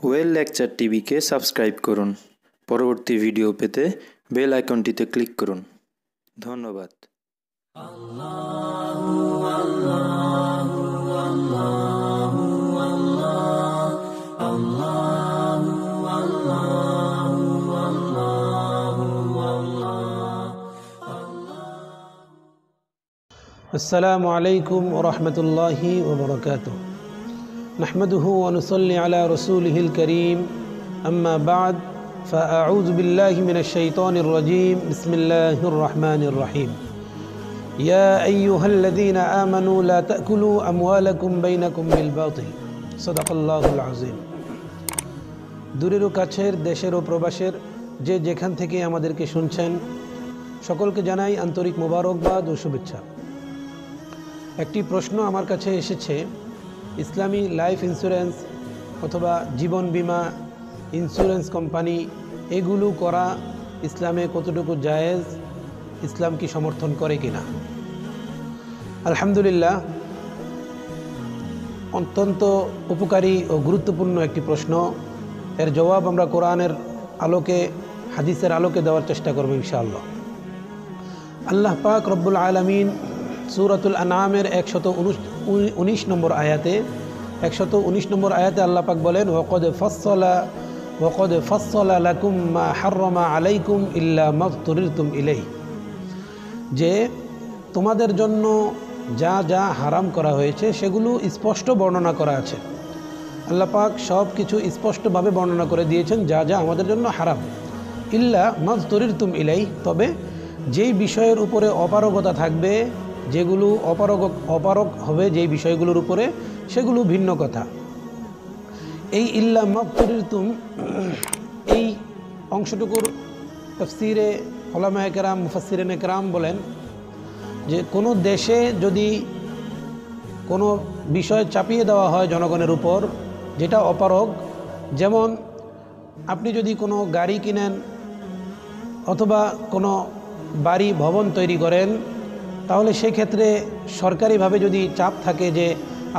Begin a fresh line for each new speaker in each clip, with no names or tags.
Well lecture টিভিকে subscribe করুন। পরবর্তী ভিডিও পেতে বেল আইকনটিতে ক্লিক করুন। ধন্যবাদ।
السلام عليكم ورحمة الله وبركاته نحمده ونصلي على رسوله الكريم أما بعد فأعوذ بالله من الشيطان الرجيم بسم الله الرحمن الرحيم يا أيها الذين آمنوا لا تأكلوا أموالكم بينكم بالباطل صدق الله العظيم দূরের ও কাছের দেশের ও প্রবাসের যে যেখান থেকে আমাদেরকে শুনছেন সকলকে জানাই আন্তরিক মোবারকবাদ ও শুভেচ্ছা। একটি প্রশ্ন আমার কাছে এসেছে, ইসলামী লাইফ ইন্স্যুরেন্স অথবা জীবন বীমা ইন্স্যুরেন্স কোম্পানি এগুলো করা ইসলামে কতটুকু জায়েজ, ইসলাম কি সমর্থন করে কিনা? আলহামদুলিল্লাহ, অত্যন্ত উপকারী ও গুরুত্বপূর্ণ একটি প্রশ্ন। এর জবাব আমরা কোরআনের আলোকে, হাদিসের আলোকে দেওয়ার চেষ্টা করব ইনশাআল্লাহ। আল্লাহ পাক রব্বুল আলামিন সূরাতুল আনআমের 119 নম্বর আয়াতে 119 নম্বর আয়াতে আল্লাহ পাক বলেন, ওয়াকদ ফাসসালা লাকুম মা হাররামা আলাইকুম ইল্লা মা তুরিরতুম ইলাইহি, যে তোমাদের জন্য যা যা হারাম করা হয়েছে সেগুলো স্পষ্ট বর্ণনা করা আছে। আল্লাহ পাক সব কিছু স্পষ্টভাবে বর্ণনা করে দিয়েছেন যা যা আমাদের জন্য হারাম। ইল্লা মা তুরিরতুম ইলাইহি, তবে যেই বিষয়ের উপরে অপারগতা থাকবে, যেগুলো অপারগ হবে যেই বিষয়গুলোর উপরে, সেগুলো ভিন্ন কথা। এই ইল্লা মাফতুরিতুম এই অংশটুকুর তাফসীরে উলামায়ে কেরাম, মুফাসসিরিনে কেরাম বলেন যে কোনো দেশে যদি কোনো বিষয় চাপিয়ে দেওয়া হয় জনগণের উপর যেটা অপারগ, যেমন আপনি যদি কোনো গাড়ি কিনেন অথবা কোনো বাড়ি ভবন তৈরি করেন, তাহলে সেক্ষেত্রে সরকারিভাবে যদি চাপ থাকে যে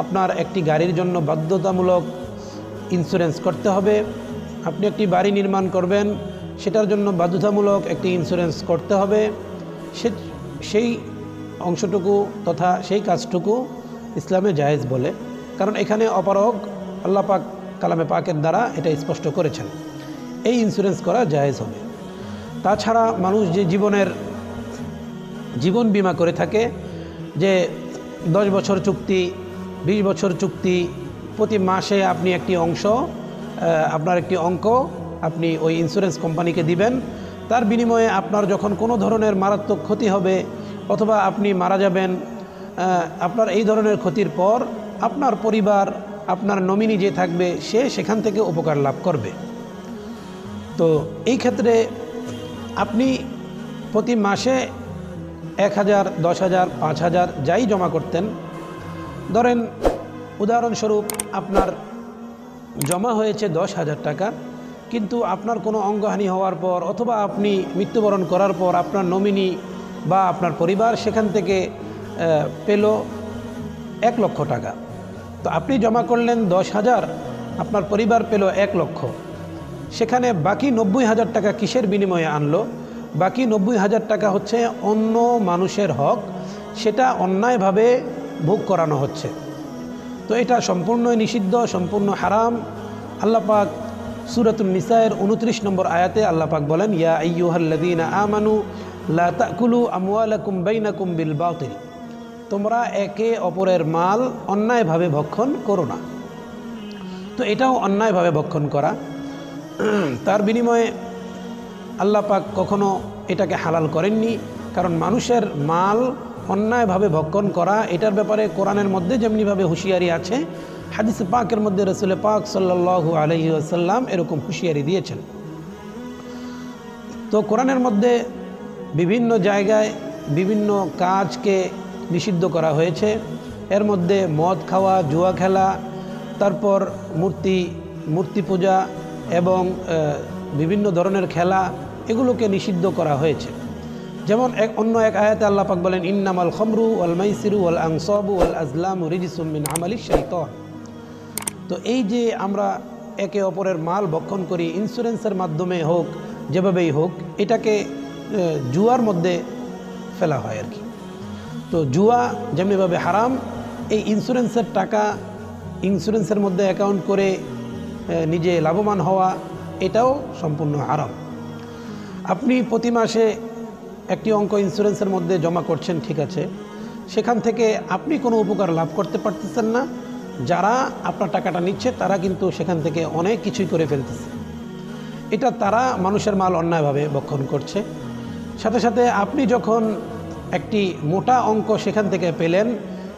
আপনার একটি গাড়ির জন্য বাধ্যতামূলক ইন্স্যুরেন্স করতে হবে, আপনি একটি বাড়ি নির্মাণ করবেন সেটার জন্য বাধ্যতামূলক একটি ইন্স্যুরেন্স করতে হবে, সেই অংশটুকু তথা সেই কাজটুকু ইসলামে জায়েজ বলে, কারণ এখানে অপারগ আল্লাহ পাক কালামে পাকের দ্বারা এটা স্পষ্ট করেছেন, এই ইন্স্যুরেন্স করা জায়েজ হবে। তাছাড়া মানুষ যে জীবন বীমা করে থাকে, যে 10 বছর চুক্তি, 20 বছর চুক্তি, প্রতি মাসে আপনি একটি অংশ, আপনার একটি অঙ্ক আপনি ওই ইন্স্যুরেন্স কোম্পানিকে দিবেন, তার বিনিময়ে আপনার যখন কোনো ধরনের মারাত্মক ক্ষতি হবে অথবা আপনি মারা যাবেন, আপনার এই ধরনের ক্ষতির পর আপনার পরিবার, আপনার নমিনি যে থাকবে সে সেখান থেকে উপকার লাভ করবে। তো এই ক্ষেত্রে আপনি প্রতি মাসে 1000, 10,000, 5,000 যাই জমা করতেন, ধরেন উদাহরণস্বরূপ আপনার জমা হয়েছে 10,000 টাকা, কিন্তু আপনার কোনো অঙ্গহানি হওয়ার পর অথবা আপনি মৃত্যুবরণ করার পর আপনার নমিনি বা আপনার পরিবার সেখান থেকে পেল 1 লক্ষ টাকা। তো আপনি জমা করলেন 10,000, আপনার পরিবার পেল 1 লক্ষ। সেখানে বাকি 90,000 টাকা কিসের বিনিময়ে আনলো? বাকি 90,000 টাকা হচ্ছে অন্য মানুষের হক, সেটা অন্যায়ভাবে ভোগ করানো হচ্ছে। তো এটা সম্পূর্ণ নিষিদ্ধ, সম্পূর্ণ হারাম। আল্লাহ পাক সূরাতুন নিসায়ের 29 নম্বর আয়াতে আল্লাহ পাক বলেন, ইয়া আইয়ুহাল্লাযীনা আমানু লা তাকুলু আমওয়ালাকুম বাইনাকুম বিল বাতিল, তোমরা একে অপরের মাল অন্যায়ভাবে ভক্ষণ করো না। তো এটাও অন্যায়ভাবে ভক্ষণ করা। তার বিনিময়ে আল্লাহ পাক কখনো এটাকে হালাল করেননি, কারণ মানুষের মাল অন্যায়ভাবে ভক্ষণ করা, এটার ব্যাপারে কোরআনের মধ্যে যেমনিভাবে হুঁশিয়ারি আছে, হাদিস পাকের মধ্যে রাসূল পাক সাল্লাল্লাহু আলাইহি ওয়াসাল্লাম এরকম হুঁশিয়ারি দিয়েছেন। তো কোরআনের মধ্যে বিভিন্ন জায়গায় বিভিন্ন কাজকে নিষিদ্ধ করা হয়েছে। এর মধ্যে মদ খাওয়া, জুয়া খেলা, তারপর মূর্তি পূজা এবং বিভিন্ন ধরনের খেলা, এগুলোকে নিষিদ্ধ করা হয়েছে। যেমন অন্য এক আয়াতে আল্লাহ পাক বলেন, ইন্নামাল খামরু ওয়াল মাইসিরু ওয়াল আনসাবু ওয়াল আজলামু রিজসুম মিন আমালিশ শাইতান। তো এই যে আমরা একে অপরের মাল ভক্ষণ করি, ইন্স্যুরেন্সের মাধ্যমে হোক, যেভাবেই হোক, এটাকে জুয়ার মধ্যে ফেলা হয় আর কি। তো জুয়া যেমনিভাবে হারাম, এই ইন্স্যুরেন্সের টাকা ইন্স্যুরেন্সের মধ্যে অ্যাকাউন্ট করে নিজে লাভবান হওয়া, এটাও সম্পূর্ণ হারাম। আপনি প্রতি মাসে একটি অঙ্ক ইন্স্যুরেন্সের মধ্যে জমা করছেন, ঠিক আছে, সেখান থেকে আপনি কোনো উপকার লাভ করতে পারতেছেন না। যারা আপনার টাকাটা নিচ্ছে তারা কিন্তু সেখান থেকে অনেক কিছুই করে ফেলতেছে। এটা তারা মানুষের মাল অন্যায়ভাবে ভক্ষণ করছে। সাথে সাথে আপনি যখন একটি মোটা অঙ্ক সেখান থেকে পেলেন,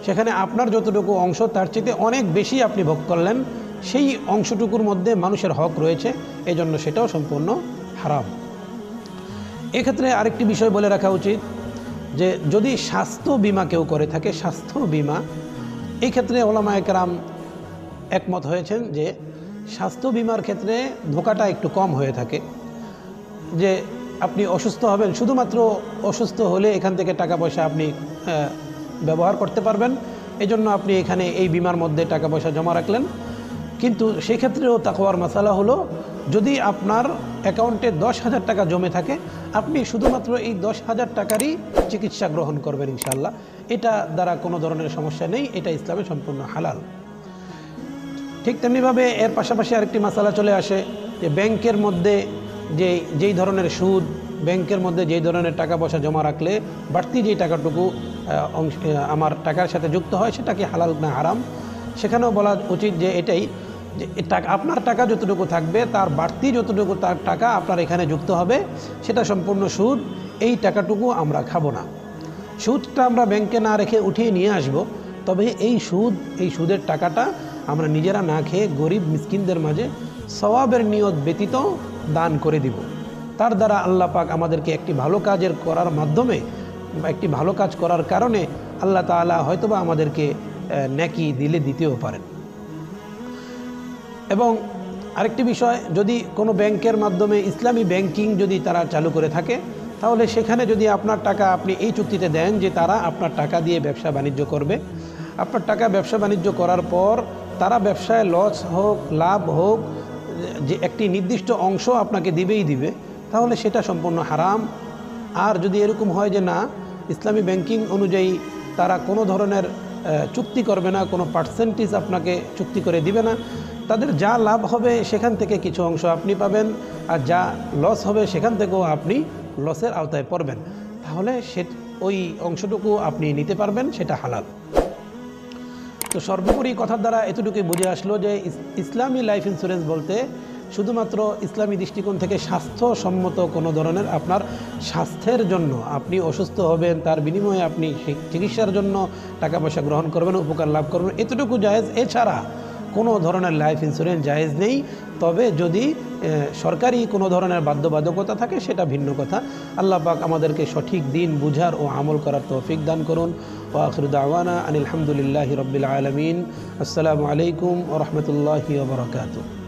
সেখানে আপনার যতটুকু অংশ তার চেয়ে অনেক বেশি আপনি ভোগ করলেন, সেই অংশটুকুর মধ্যে মানুষের হক রয়েছে, এজন্য সেটাও সম্পূর্ণ হারাম। এক্ষেত্রে আরেকটি বিষয় বলে রাখা উচিত যে যদি স্বাস্থ্য বিমা কেউ করে থাকে, স্বাস্থ্য বিমা, এই ক্ষেত্রে ওলামায়ে কেরাম একমত হয়েছেন যে স্বাস্থ্য বিমার ক্ষেত্রে ধোঁকাটা একটু কম হয়ে থাকে। যে আপনি অসুস্থ হবেন, শুধুমাত্র অসুস্থ হলে এখান থেকে টাকা পয়সা আপনি ব্যবহার করতে পারবেন, এজন্য আপনি এখানে এই বিমার মধ্যে টাকা পয়সা জমা রাখলেন। কিন্তু সেক্ষেত্রেও তাকওয়ার মাসালা হলো, যদি আপনার অ্যাকাউন্টে 10,000 টাকা জমে থাকে, আপনি শুধুমাত্র এই 10,000 টাকারই চিকিৎসা গ্রহণ করবেন ইনশাআল্লাহ। এটা দ্বারা কোনো ধরনের সমস্যা নেই, এটা ইসলামে সম্পূর্ণ হালাল। ঠিক তেমনিভাবে এর পাশাপাশি আরেকটি মাসালা চলে আসে যে ব্যাংকের মধ্যে যেই ধরনের সুদ, ব্যাংকের মধ্যে যেই ধরনের টাকা পয়সা জমা রাখলে বাড়তি যেই টাকাটুকু আমার টাকার সাথে যুক্ত হয়, সেটা কি হালাল না হারাম, সেখানেও বলা উচিত যে এটাই, যে আপনার টাকা যতটুকু থাকবে তার বাড়তি যতটুকু তার টাকা আপনার এখানে যুক্ত হবে, সেটা সম্পূর্ণ সুদ। এই টাকাটুকু আমরা খাবো না। সুদটা আমরা ব্যাংকে না রেখে উঠিয়ে নিয়ে আসব, তবে এই সুদের টাকাটা আমরা নিজেরা না খেয়ে গরিব মিসকিনদের মাঝে সওয়াবের নিয়ত ব্যতীত দান করে দিব। তার দ্বারা আল্লাহ পাক আমাদেরকে একটি ভালো কাজের করার মাধ্যমে বা একটি ভালো কাজ করার কারণে আল্লাহ তাআলা হয়তোবা আমাদেরকে নেকি দিতেও পারেন। এবং আরেকটি বিষয়, যদি কোনো ব্যাংকের মাধ্যমে ইসলামী ব্যাংকিং যদি তারা চালু করে থাকে, তাহলে সেখানে যদি আপনার টাকা আপনি এই চুক্তিতে দেন যে তারা আপনার টাকা দিয়ে ব্যবসা বাণিজ্য করবে, আপনার টাকা ব্যবসা বাণিজ্য করার পর তারা ব্যবসায় লস হোক লাভ হোক, যে একটি নির্দিষ্ট অংশ আপনাকে দিবে, তাহলে সেটা সম্পূর্ণ হারাম। আর যদি এরকম হয় যে না, ইসলামী ব্যাংকিং অনুযায়ী তারা কোনো ধরনের চুক্তি করবে না, কোনো পার্সেন্টেজ আপনাকে চুক্তি করে দিবে না, তাদের যা লাভ হবে সেখান থেকে কিছু অংশ আপনি পাবেন, আর যা লস হবে সেখান থেকেও আপনি লসের আওতায় পড়বেন, তাহলে ওই অংশটুকু আপনি নিতে পারবেন, সেটা হালাল। তো সর্বোপরি কথার দ্বারা এতটুকুই বুঝে আসলো যে ইসলামী লাইফ ইন্স্যুরেন্স বলতে শুধুমাত্র ইসলামী দৃষ্টিকোণ থেকে স্বাস্থ্যসম্মত কোনো ধরনের আপনার স্বাস্থ্যের জন্য আপনি অসুস্থ হবেন, তার বিনিময়ে আপনি চিকিৎসার জন্য টাকা পয়সা গ্রহণ করবেন, উপকার লাভ করবেন, এতটুকু জায়েজ। এছাড়া কোনো ধরনের লাইফ ইন্স্যুরেন্স জায়েজ নেই। তবে যদি সরকারি কোনো ধরনের বাধ্যবাধকতা থাকে, সেটা ভিন্ন কথা। আল্লাহ পাক আমাদেরকে সঠিক দিন বুঝার ও আমল করার তৌফিক দান করুন। ওয়া আখিরু দাওয়ানা আনিল হামদুলিল্লাহি রাব্বিল আলামিন। আসসালামু আলাইকুম ওয়া রাহমাতুল্লাহি ওয়া বারাকাতুহু।